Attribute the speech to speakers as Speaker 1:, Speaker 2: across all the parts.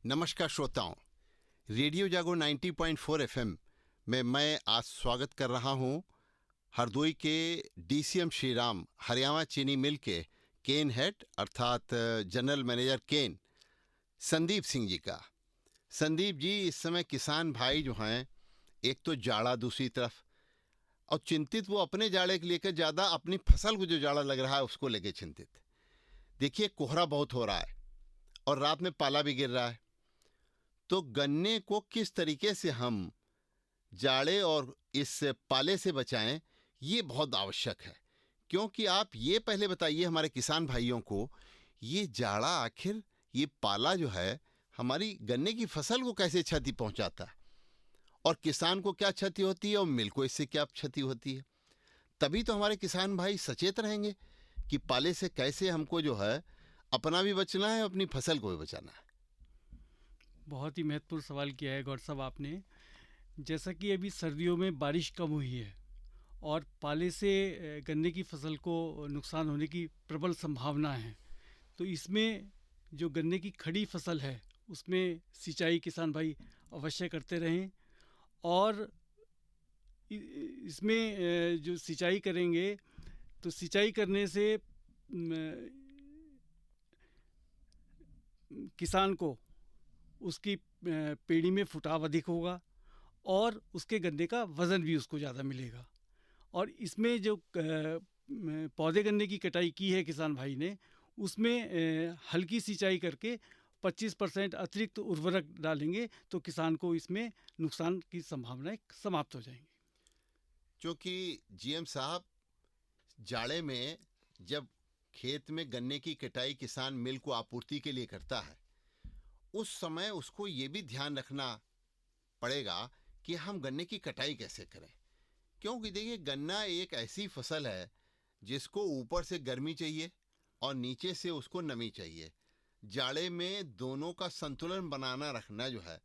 Speaker 1: नमस्कार श्रोताओं, रेडियो जागो 90.4 एफएम में मैं आज स्वागत कर रहा हूं हरदोई के डीसीएम श्रीराम हरियाणा चीनी मिल के केन हेड अर्थात जनरल मैनेजर केन संदीप सिंह जी का। संदीप जी इस समय किसान भाई जो हैं, एक तो जाड़ा दूसरी तरफ, और चिंतित वो अपने जाड़े के लेकर ज़्यादा अपनी फसल को जो जाड़ा लग रहा है उसको लेकर चिंतित। देखिए कोहरा बहुत हो रहा है और रात में पाला भी गिर रहा है, तो गन्ने को किस तरीके से हम जाड़े और इस पाले से बचाएं, ये बहुत आवश्यक है। क्योंकि आप ये पहले बताइए हमारे किसान भाइयों को, ये जाड़ा आखिर ये पाला जो है हमारी गन्ने की फसल को कैसे क्षति पहुंचाता है और किसान को क्या क्षति होती है और मिल को इससे क्या क्षति होती है। तभी तो हमारे किसान भाई सचेत रहेंगे कि पाले से कैसे हमको जो है अपना भी बचना है, अपनी फसल को भी बचाना है।
Speaker 2: बहुत ही महत्वपूर्ण सवाल किया है गौर साहब आपने। जैसा कि अभी सर्दियों में बारिश कम हुई है और पाले से गन्ने की फसल को नुकसान होने की प्रबल संभावना है, तो इसमें जो गन्ने की खड़ी फसल है उसमें सिंचाई किसान भाई अवश्य करते रहें। और इसमें जो सिंचाई करेंगे तो सिंचाई करने से किसान को उसकी पेड़ी में फुटाव अधिक होगा और उसके गन्ने का वज़न भी उसको ज़्यादा मिलेगा। और इसमें जो पौधे गन्ने की कटाई की है किसान भाई ने, उसमें हल्की सिंचाई करके 25% अतिरिक्त उर्वरक डालेंगे तो किसान को इसमें नुकसान की संभावनाएं समाप्त हो जाएंगी।
Speaker 1: क्योंकि जीएम साहब जाड़े में जब खेत में गन्ने की कटाई किसान मिल को आपूर्ति के लिए करता है, उस समय उसको ये भी ध्यान रखना पड़ेगा कि हम गन्ने की कटाई कैसे करें। क्योंकि देखिए गन्ना एक ऐसी फसल है जिसको ऊपर से गर्मी चाहिए और नीचे से उसको नमी चाहिए। जाड़े में दोनों का संतुलन बनाना रखना जो है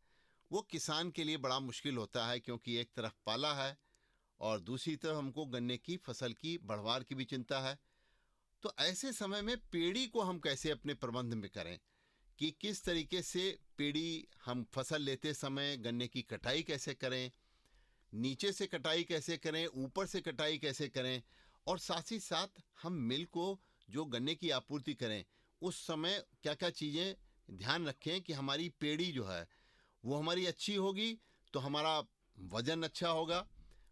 Speaker 1: वो किसान के लिए बड़ा मुश्किल होता है, क्योंकि एक तरफ पाला है और दूसरी तरफ हमको गन्ने की फसल की बढ़वार की भी चिंता है। तो ऐसे समय में पेड़ी को हम कैसे अपने प्रबंध में करें कि किस तरीके से पेड़ी हम फसल लेते समय गन्ने की कटाई कैसे करें, नीचे से कटाई कैसे करें, ऊपर से कटाई कैसे करें, और साथ ही साथ हम मिल को जो गन्ने की आपूर्ति करें उस समय क्या क्या चीज़ें ध्यान रखें कि हमारी पेड़ी जो है वो हमारी अच्छी होगी तो हमारा वज़न अच्छा होगा,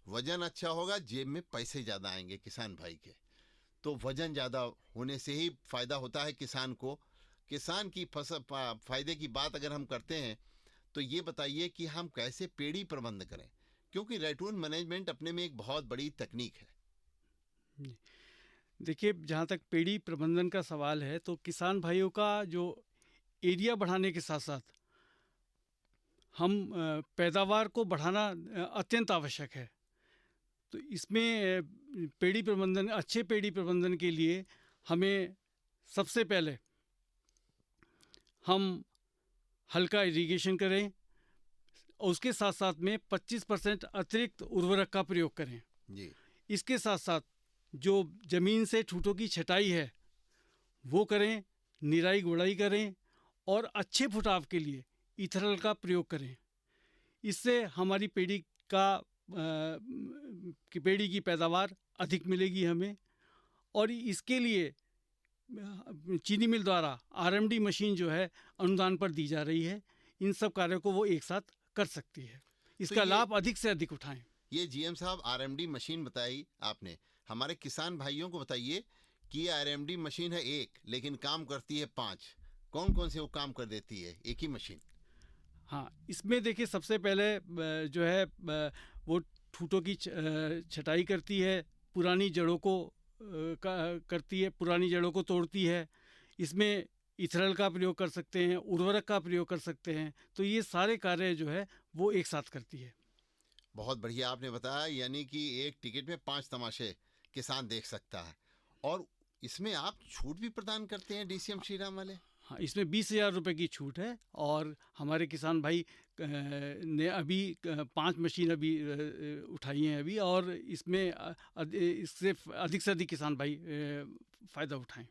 Speaker 1: वज़न अच्छा होगा जेब में पैसे ज़्यादा आएंगे किसान भाई के। तो वज़न ज़्यादा होने से ही फ़ायदा होता है किसान को। किसान की फसल फ़ायदे की बात अगर हम करते हैं तो ये बताइए कि हम कैसे पेड़ी प्रबंध करें, क्योंकि रैटून मैनेजमेंट अपने में एक बहुत बड़ी तकनीक है।
Speaker 2: देखिए, जहाँ तक पेड़ी प्रबंधन का सवाल है तो किसान भाइयों का जो एरिया बढ़ाने के साथ साथ हम पैदावार को बढ़ाना अत्यंत आवश्यक है। तो इसमें पेड़ी प्रबंधन, अच्छे पेड़ी प्रबंधन के लिए हमें सबसे पहले हम हल्का इरिगेशन करें और उसके साथ साथ में 25% अतिरिक्त उर्वरक का प्रयोग करें
Speaker 1: जी।
Speaker 2: इसके साथ साथ जो ज़मीन से ठूठों की छटाई है वो करें, निराई गुड़ाई करें और अच्छे फुटाव के लिए इथेनॉल का प्रयोग करें। इससे हमारी पेड़ी की पैदावार अधिक मिलेगी हमें। और इसके लिए चीनी मिल द्वारा आरएमडी मशीन जो है अनुदान पर दी जा रही है। इन सब कार्यों को वो एक साथ कर सकती है, इसका लाभ अधिक से अधिक उठाएं।
Speaker 1: ये जीएम साहब आरएमडी मशीन बताई आपने, हमारे किसान भाइयों को बताइए कि आरएमडी मशीन है एक लेकिन काम करती है 5। कौन कौन से वो काम कर देती है एक ही मशीन?
Speaker 2: हाँ, इसमें देखिए सबसे पहले जो है वो ठूठों की छटाई करती है, पुरानी जड़ों को करती है, पुरानी जड़ों को तोड़ती है। इसमें इथेनॉल का प्रयोग कर सकते हैं, उर्वरक का प्रयोग कर सकते हैं। तो ये सारे कार्य जो है वो एक साथ करती है।
Speaker 1: बहुत बढ़िया आपने बताया, यानी कि एक टिकट में 5 तमाशे किसान देख सकता है। और इसमें आप छूट भी प्रदान करते हैं डीसीएम श्रीराम वाले?
Speaker 2: हाँ, इसमें 20,000 रुपये की छूट है और हमारे किसान भाई ने अभी 5 मशीन अभी उठाई हैं अभी, और इसमें इससे अधिक से अधिक किसान भाई फ़ायदा उठाएं।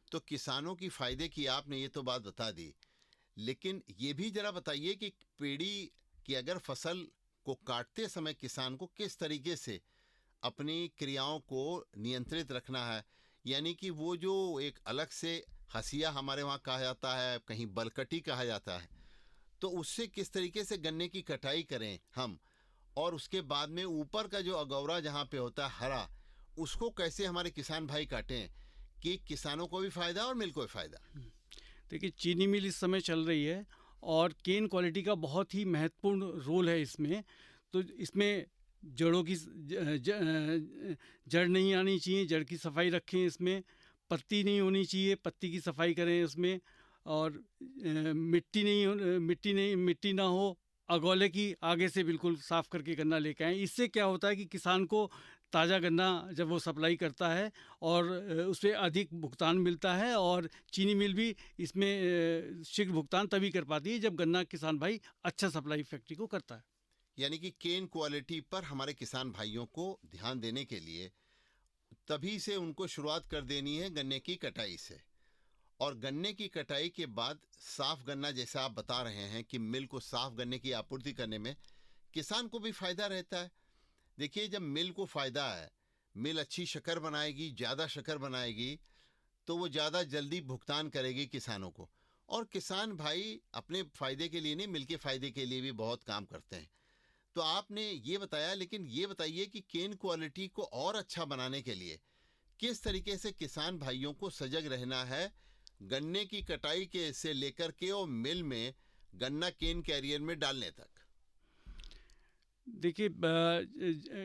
Speaker 1: तो किसानों की फ़ायदे की आपने ये तो बात बता दी, लेकिन ये भी जरा बताइए कि पेड़ी की अगर फसल को काटते समय किसान को किस तरीके से अपनी क्रियाओं को नियंत्रित रखना है, यानी कि वो जो एक अलग से हसिया हमारे वहाँ कहा जाता है, कहीं बलकटी कहा जाता है, तो उससे किस तरीके से गन्ने की कटाई करें हम, और उसके बाद में ऊपर का जो अगौरा जहाँ पे होता है हरा, उसको कैसे हमारे किसान भाई काटें कि किसानों को भी फायदा और मिल को भी फायदा।
Speaker 2: देखिए, चीनी मिल इस समय चल रही है और केन क्वालिटी का बहुत ही महत्वपूर्ण रोल है इसमें। तो इसमें जड़ों की जड़ नहीं आनी चाहिए, जड़ की सफाई रखें इसमें। पत्ती नहीं होनी चाहिए, पत्ती की सफाई करें उसमें। और मिट्टी ना हो, अगोले की आगे से बिल्कुल साफ़ करके गन्ना लेके आएँ। इससे क्या होता है कि किसान को ताज़ा गन्ना जब वो सप्लाई करता है और उससे अधिक भुगतान मिलता है, और चीनी मिल भी इसमें शीघ्र भुगतान तभी कर पाती है जब गन्ना किसान भाई अच्छा सप्लाई फैक्ट्री को करता है।
Speaker 1: यानी कि केन क्वालिटी पर हमारे किसान भाइयों को ध्यान देने के लिए तभी से उनको शुरुआत कर देनी है गन्ने की कटाई से, और गन्ने की कटाई के बाद साफ गन्ना, जैसा आप बता रहे हैं कि मिल को साफ गन्ने की आपूर्ति करने में किसान को भी फायदा रहता है। देखिए, जब मिल को फायदा है, मिल अच्छी शक्कर बनाएगी, ज़्यादा शक्कर बनाएगी, तो वो ज़्यादा जल्दी भुगतान करेगी किसानों को। और किसान भाई अपने फायदे के लिए नहीं, मिल के फायदे के लिए भी बहुत काम करते हैं। तो आपने ये बताया, लेकिन ये बताइए कि केन क्वालिटी को और अच्छा बनाने के लिए किस तरीके से किसान भाइयों को सजग रहना है गन्ने की कटाई के से लेकर के और मिल में गन्ना केन कैरियर में डालने तक।
Speaker 2: देखिए,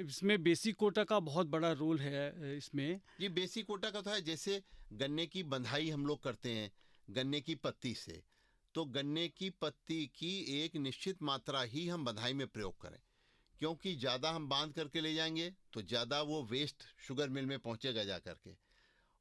Speaker 2: इसमें बेसिक कोटा का बहुत बड़ा रोल है इसमें।
Speaker 1: ये बेसिक कोटा का तो है, जैसे गन्ने की बंधाई हम लोग करते हैं गन्ने की पत्ती से, तो गन्ने की पत्ती की एक निश्चित मात्रा ही हम बंधाई में प्रयोग करें, क्योंकि ज़्यादा हम बांध करके ले जाएंगे तो ज़्यादा वो वेस्ट शुगर मिल में पहुंचेगा जा करके,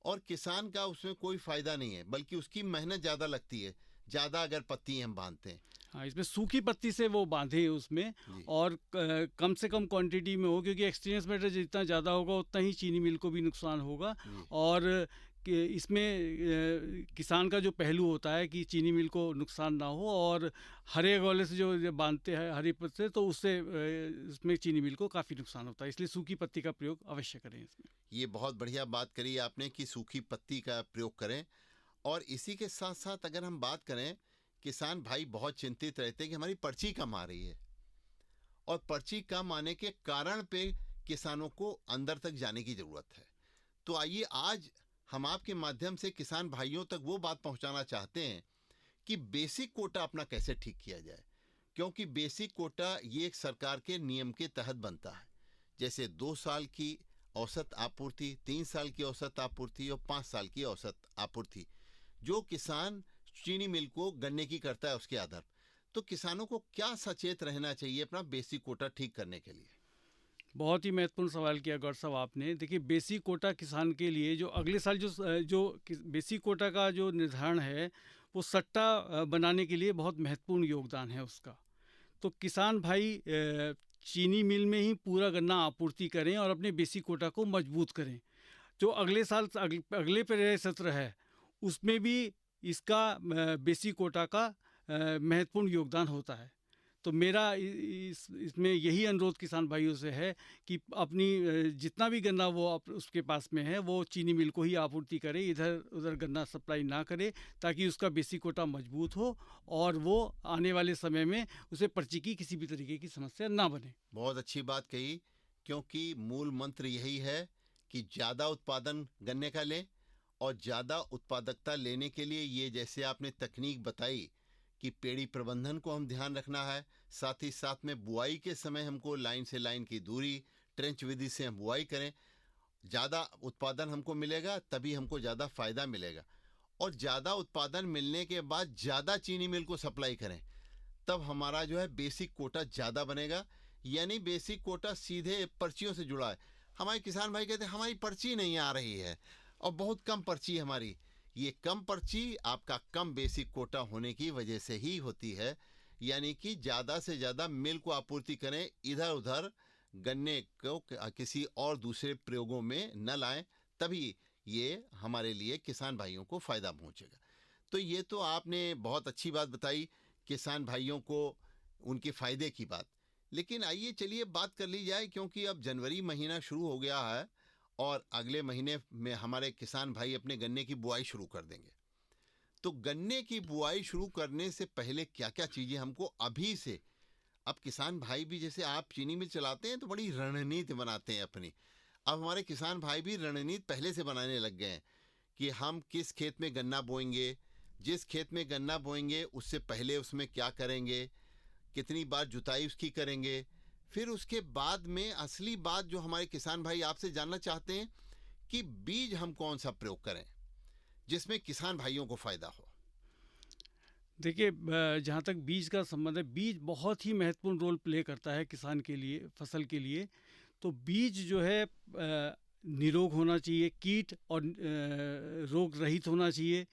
Speaker 1: और किसान का उसमें कोई फ़ायदा नहीं है, बल्कि उसकी मेहनत ज़्यादा लगती है, ज़्यादा अगर पत्ती हम बांधते हैं।
Speaker 2: हाँ, इसमें सूखी पत्ती से वो बांधे उसमें,
Speaker 1: जी
Speaker 2: और कम से कम क्वांटिटी में हो, क्योंकि एक्सचेंज मैटर जितना ज़्यादा होगा उतना ही चीनी मिल को भी नुकसान होगा।
Speaker 1: जी
Speaker 2: और इसमें किसान का जो पहलू होता है कि चीनी मिल को नुकसान ना हो, और हरे गोले से जो बांधते हैं हरी पत्ती से, तो उससे इसमें चीनी मिल को काफ़ी नुकसान होता है। इसलिए सूखी पत्ती का प्रयोग अवश्य करें इसमें।
Speaker 1: ये बहुत बढ़िया बात करी आपने कि सूखी पत्ती का प्रयोग करें। और इसी के साथ साथ अगर हम बात करें, किसान भाई बहुत चिंतित रहते हैं कि हमारी पर्ची कम आ रही है, और पर्ची कम आने के कारण पे किसानों को अंदर तक जाने की ज़रूरत है। तो आइए आज हम आपके माध्यम से किसान भाइयों तक वो बात पहुंचाना चाहते हैं कि बेसिक कोटा अपना कैसे ठीक किया जाए, क्योंकि बेसिक कोटा ये एक सरकार के नियम के तहत बनता है। जैसे 2 साल की औसत आपूर्ति, 3 साल की औसत आपूर्ति और 5 साल की औसत आपूर्ति, जो किसान चीनी मिल को गन्ने की करता है उसके आधार। तो किसानों को क्या सचेत रहना चाहिए अपना बेसिक कोटा ठीक करने के लिए?
Speaker 2: बहुत ही महत्वपूर्ण सवाल किया गौर साहब आपने। देखिए, बेसिक कोटा किसान के लिए जो अगले साल बेसिक कोटा का जो निर्धारण है, वो सट्टा बनाने के लिए बहुत महत्वपूर्ण योगदान है उसका। तो किसान भाई चीनी मिल में ही पूरा गन्ना आपूर्ति करें और अपने बेसिक कोटा को मजबूत करें। जो अगले साल अगले पर्याय सत्र है, उसमें भी इसका बेसिक कोटा का महत्वपूर्ण योगदान होता है। तो मेरा इसमें यही अनुरोध किसान भाइयों से है कि अपनी जितना भी गन्ना वो उसके पास में है, वो चीनी मिल को ही आपूर्ति करे, इधर उधर गन्ना सप्लाई ना करे, ताकि उसका बेसिक कोटा मजबूत हो और वो आने वाले समय में उसे पर्ची की किसी भी तरीके की समस्या ना बने।
Speaker 1: बहुत अच्छी बात कही, क्योंकि मूल मंत्र यही है कि ज़्यादा उत्पादन गन्ने का लें, और ज़्यादा उत्पादकता लेने के लिए ये जैसे आपने तकनीक बताई कि पेड़ी प्रबंधन को हम ध्यान रखना है, साथ ही साथ में बुआई के समय हमको लाइन से लाइन की दूरी, ट्रेंच विधि से हम बुआई करें, ज़्यादा उत्पादन हमको मिलेगा, तभी हमको ज़्यादा फायदा मिलेगा। और ज़्यादा उत्पादन मिलने के बाद ज़्यादा चीनी मिल को सप्लाई करें, तब हमारा जो है बेसिक कोटा ज़्यादा बनेगा। यानी बेसिक कोटा सीधे पर्चियों से जुड़ा है। हमारे किसान भाई कहते हैं हमारी पर्ची नहीं आ रही है और बहुत कम पर्ची हमारी। ये कम पर्ची आपका कम बेसिक कोटा होने की वजह से ही होती है। यानी कि ज़्यादा से ज़्यादा मिल को आपूर्ति करें, इधर उधर गन्ने को किसी और दूसरे प्रयोगों में न लाएं, तभी ये हमारे लिए किसान भाइयों को फ़ायदा पहुंचेगा। तो ये तो आपने बहुत अच्छी बात बताई, किसान भाइयों को उनके फ़ायदे की बात। लेकिन आइए चलिए बात कर ली जाए, क्योंकि अब जनवरी महीना शुरू हो गया है और अगले महीने में हमारे किसान भाई अपने गन्ने की बुआई शुरू कर देंगे। तो गन्ने की बुआई शुरू करने से पहले क्या क्या चीज़ें हमको अभी से, अब किसान भाई भी, जैसे आप चीनी मिल चलाते हैं तो बड़ी रणनीति बनाते हैं अपनी, अब हमारे किसान भाई भी रणनीति पहले से बनाने लग गए हैं कि हम किस खेत में गन्ना बोएंगे, जिस खेत में गन्ना बोएंगे उससे पहले उसमें क्या करेंगे, कितनी बार जुताई उसकी करेंगे। फिर उसके बाद में असली बात जो हमारे किसान भाई आपसे जानना चाहते हैं कि बीज हम कौन सा प्रयोग करें जिसमें किसान भाइयों को फ़ायदा हो।
Speaker 2: देखिए, जहाँ तक बीज का संबंध है, बीज बहुत ही महत्वपूर्ण रोल प्ले करता है किसान के लिए, फसल के लिए। तो बीज जो है निरोग होना चाहिए, कीट और रोग रहित होना चाहिए,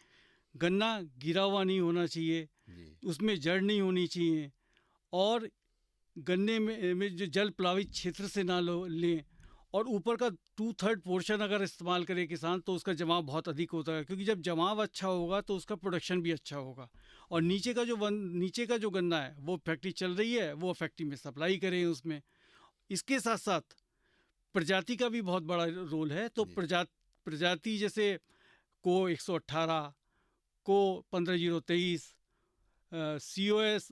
Speaker 2: गन्ना गिरा हुआ नहीं होना चाहिए,
Speaker 1: जी
Speaker 2: उसमें जड़ नहीं होनी चाहिए, और गन्ने में जो जल प्लावित क्षेत्र से ना लो लें, और ऊपर का 2/3 पोर्शन अगर इस्तेमाल करे किसान तो उसका जमाव बहुत अधिक होता है, क्योंकि जब जमाव अच्छा होगा तो उसका प्रोडक्शन भी अच्छा होगा। और नीचे का जो गन्ना है वो फैक्ट्री चल रही है, वो फैक्ट्री में सप्लाई करें उसमें। इसके साथ साथ प्रजाति का भी बहुत बड़ा रोल है। तो
Speaker 1: जी
Speaker 2: प्रजाति जैसे को 118, को 15023, COS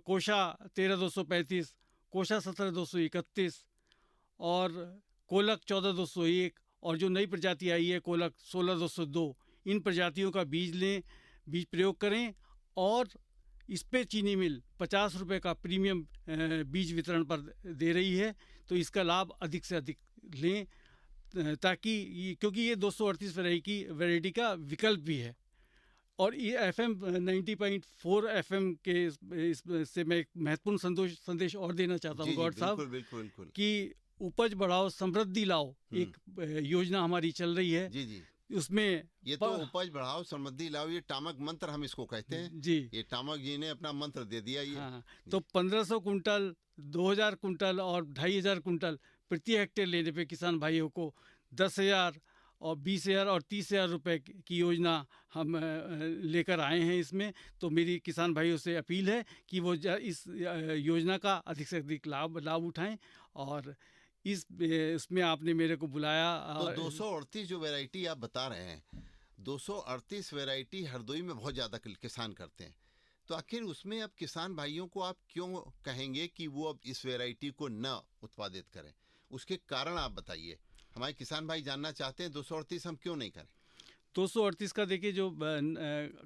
Speaker 2: कोशा 13235, कोशा 17231, और कोलक 14201, और जो नई प्रजाति आई है कोलक 16202, इन प्रजातियों का बीज लें, बीज प्रयोग करें। और इस पे चीनी मिल 50 रुपये का प्रीमियम बीज वितरण पर दे रही है, तो इसका लाभ अधिक से अधिक लें, ताकि क्योंकि ये 238 वैरायटी का विकल्प भी है। और ये FM 90.4 FM के से मैं एक महत्वपूर्ण संदेश और देना चाहता हूँ
Speaker 1: जी
Speaker 2: गौड साहब,
Speaker 1: बिल्कुल बिल्कुल बिल्कुल।
Speaker 2: कि उपज बढ़ाओ समृद्धि लाओ, एक योजना हमारी चल रही है।
Speaker 1: जी जी,
Speaker 2: उसमें
Speaker 1: ये तो उपज बढ़ाओ समृद्धि लाओ, ये टामक मंत्र हम इसको कहते हैं।
Speaker 2: जी
Speaker 1: ये टामक जी ने अपना मंत्र दे दिया ये।
Speaker 2: हाँ, तो 1500 कुंटल, 2000 कुंटल और 2500 कुंटल प्रति हेक्टेयर लेने पे किसान भाइयों को 10,000 और 20,000 और 30,000 रुपये की योजना हम लेकर आए हैं इसमें। तो मेरी किसान भाइयों से अपील है कि वो इस योजना का अधिक से अधिक लाभ उठाएं। और इसमें आपने मेरे को बुलाया।
Speaker 1: तो 238 जो वैरायटी आप बता रहे हैं, 238 वैरायटी हरदोई में बहुत ज़्यादा किसान करते हैं, तो आखिर उसमें अब किसान भाइयों को आप क्यों कहेंगे कि वो अब इस वैरायटी को न उत्पादित करें? उसके कारण आप बताइए, हमारे किसान भाई जानना चाहते हैं 238 हम क्यों नहीं करें।
Speaker 2: 238 का देखिए, जो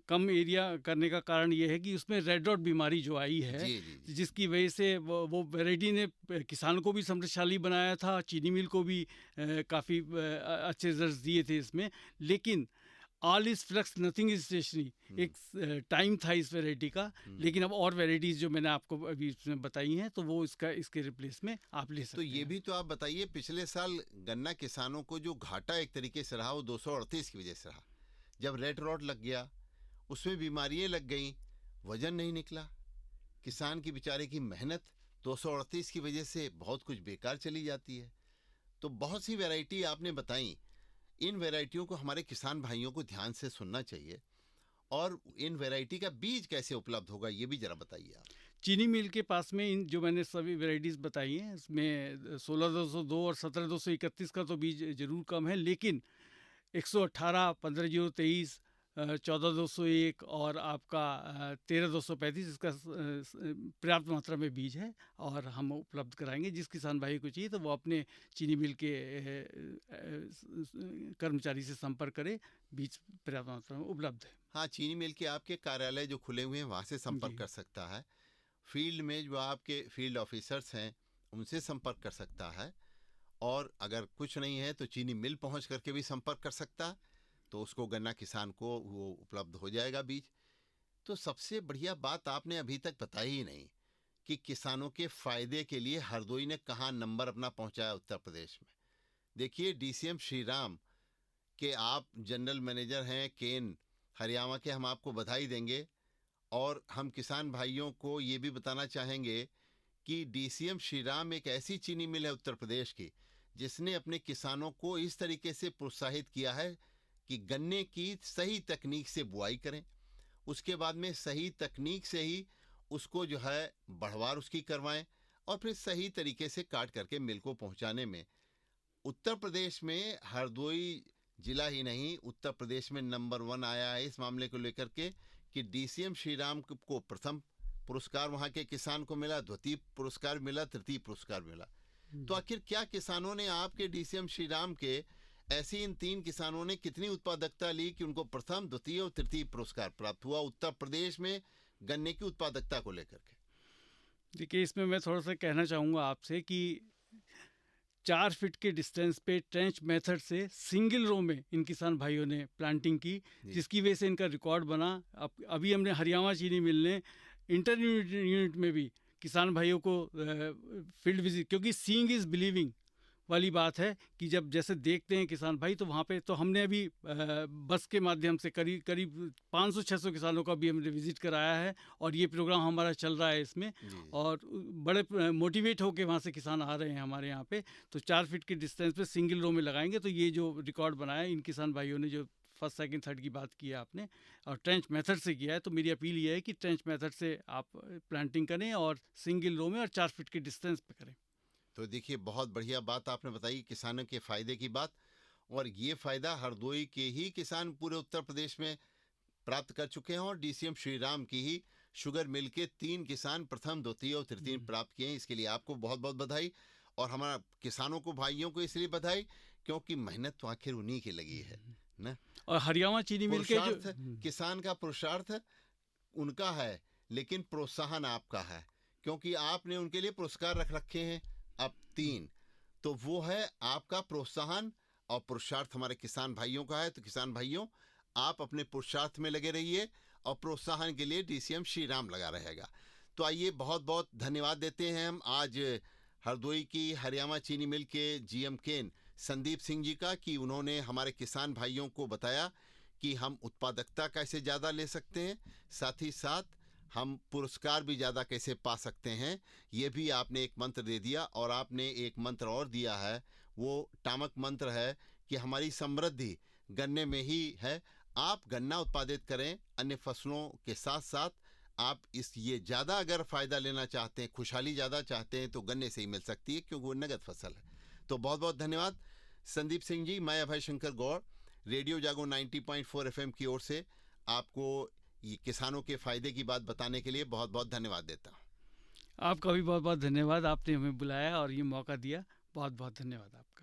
Speaker 2: कम एरिया करने का कारण ये है कि उसमें रेड रॉट बीमारी जो आई है,
Speaker 1: जी जी जी।
Speaker 2: जिसकी वजह से वो वैरायटी ने किसानों को भी समृद्धशाली बनाया था, चीनी मिल को भी काफ़ी अच्छे रिजल्ट दिए थे इसमें। लेकिन all is flux, nothing is stationary, एक टाइम था इस वैरायटी का। लेकिन अब और वैरायटीज़ जो मैंने आपको अभी इसमें बताई हैं, तो वो इसके रिप्लेस में आप ले सकते
Speaker 1: तो
Speaker 2: हैं।
Speaker 1: ये भी तो आप बताइए, पिछले साल गन्ना किसानों को जो घाटा एक तरीके से रहा वो 238 की वजह से रहा। जब रेड रॉट लग गया, उसमें बीमारियां लग गई, वजन नहीं निकला, किसान की बेचारे की मेहनत 238 की वजह से बहुत कुछ बेकार चली जाती है। तो बहुत सी वैरायटी आपने बताई, इन वैरायटियों को हमारे किसान भाइयों को ध्यान से सुनना चाहिए। और इन वैरायटी का बीज कैसे उपलब्ध होगा ये भी जरा बताइए आप।
Speaker 2: चीनी मिल के पास में इन जो मैंने सभी वैरायटीज़ बताई हैं, इसमें 16202 और 17231 का तो बीज जरूर कम है, लेकिन 118, 15023, 14201 और आपका 13235, इसका पर्याप्त मात्रा में बीज है और हम उपलब्ध कराएंगे। जिस किसान भाई को चाहिए तो वो अपने चीनी मिल के कर्मचारी से संपर्क करे, बीज पर्याप्त मात्रा में उपलब्ध है।
Speaker 1: हाँ, चीनी मिल के आपके कार्यालय जो खुले हुए हैं वहाँ से संपर्क
Speaker 2: जी।
Speaker 1: कर सकता है। फील्ड में जो आपके फील्ड ऑफिसर्स हैं उनसे संपर्क कर सकता है। और अगर कुछ नहीं है तो चीनी मिल पहुंच करके भी संपर्क कर सकता है, तो उसको गन्ना किसान को वो उपलब्ध हो जाएगा बीज। तो सबसे बढ़िया बात आपने अभी तक बताई ही नहीं कि किसानों के फायदे के लिए हरदोई ने कहाँ नंबर अपना पहुंचाया उत्तर प्रदेश में। देखिए, DCM श्रीराम के आप जनरल मैनेजर हैं केन हरियाणा के, हम आपको बधाई देंगे। और हम किसान भाइयों को ये भी बताना चाहेंगे कि DCM श्रीराम एक ऐसी चीनी मिल है उत्तर प्रदेश की जिसने अपने किसानों को इस तरीके से प्रोत्साहित किया है कि गन्ने की सही तकनीक से बुआई करें, उसके बाद में सही तकनीक से ही उसको जो है बढ़वार उसकी करवाएं और फिर सही तरीके से काट करके मिल को पहुंचाने में उत्तर प्रदेश में हरदोई जिला ही नहीं, उत्तर प्रदेश में नंबर 1 आया है इस मामले को लेकर के कि डीसीएम श्रीराम को प्रथम पुरस्कार वहां के किसान को मिला, द्वितीय पुरस्कार मिला, तृतीय पुरस्कार मिला। तो आखिर क्या किसानों ने आपके डीसीएम श्रीराम के ऐसी इन 3 किसानों ने कितनी उत्पादकता ली कि उनको प्रथम, द्वितीय और तृतीय पुरस्कार प्राप्त हुआ उत्तर प्रदेश में गन्ने की उत्पादकता को लेकर के?
Speaker 2: देखिए, इसमें मैं थोड़ा सा कहना चाहूँगा आपसे कि 4 फीट के डिस्टेंस पे ट्रेंच मेथड से सिंगल रो में इन किसान भाइयों ने प्लांटिंग की, जिसकी वजह से इनका रिकॉर्ड बना। अभी हमने हरियाणा चीनी मिल ने इंटर यूनिट में भी किसान भाइयों को फील्ड विजिट, क्योंकि सीइंग इज़ बिलीविंग वाली बात है कि जब जैसे देखते हैं किसान भाई, तो वहाँ पे तो हमने अभी बस के माध्यम से करीब 500-600 किसानों का भी हमने विजिट कराया है और ये प्रोग्राम हमारा चल रहा है इसमें, और बड़े मोटिवेट होकर वहाँ से किसान आ रहे हैं हमारे यहाँ पे। तो 4 फीट के डिस्टेंस पे सिंगल रो में लगाएंगे तो ये जो रिकॉर्ड बनाया इन किसान भाइयों ने, जो फर्स्ट सेकंड थर्ड की बात की है आपने, और ट्रेंच मेथड से किया है, तो मेरी अपील ये है कि ट्रेंच मेथड से आप प्लांटिंग करें और सिंगल रो में और 4 फीट के डिस्टेंस पे करें।
Speaker 1: तो देखिए, बहुत बढ़िया बात आपने बताई, किसानों के फ़ायदे की बात, और ये फ़ायदा हरदोई के ही किसान पूरे उत्तर प्रदेश में प्राप्त कर चुके हैं और डीसीएम श्रीराम की ही शुगर मिल के 3 किसान प्रथम, द्वितीय और तृतीय प्राप्त किए हैं। इसके लिए आपको बहुत बहुत बधाई, और हमारा किसानों को, भाइयों को इसलिए बधाई क्योंकि मेहनत तो आखिर उन्हीं की लगी है ना।
Speaker 2: और हरियाणा चीनी मिल के जो
Speaker 1: किसान का पुरुषार्थ उनका है, लेकिन प्रोत्साहन आपका है, क्योंकि आपने उनके लिए पुरस्कार रख रखे हैं अब 3, तो वो है आपका प्रोत्साहन, और पुरुषार्थ हमारे किसान भाइयों का है। तो किसान भाइयों, आप अपने पुरुषार्थ में लगे रहिए और प्रोत्साहन के लिए डीसीएम श्रीराम लगा रहेगा। तो आइए, बहुत बहुत धन्यवाद देते हैं हम आज हरदोई की हरियाणा चीनी मिल के जीएम केन संदीप सिंह जी का, कि उन्होंने हमारे किसान भाइयों को बताया कि हम उत्पादकता कैसे ज़्यादा ले सकते हैं, साथ ही साथ हम पुरस्कार भी ज़्यादा कैसे पा सकते हैं। ये भी आपने एक मंत्र दे दिया, और आपने एक मंत्र और दिया है, वो टामक मंत्र है कि हमारी समृद्धि गन्ने में ही है। आप गन्ना उत्पादित करें, अन्य फसलों के साथ साथ आप ये ज़्यादा अगर फ़ायदा लेना चाहते हैं, खुशहाली ज़्यादा चाहते हैं, तो गन्ने से ही मिल सकती है, क्योंकि वो नगद फसल है। तो बहुत बहुत धन्यवाद संदीप सिंह जी। मैं अभय शंकर गौड़, रेडियो जागो 90.4 FM की ओर से आपको ये किसानों के फ़ायदे की बात बताने के लिए बहुत बहुत धन्यवाद देता हूँ।
Speaker 2: आपका भी बहुत बहुत धन्यवाद, आपने हमें बुलाया और ये मौका दिया। बहुत बहुत धन्यवाद आपका।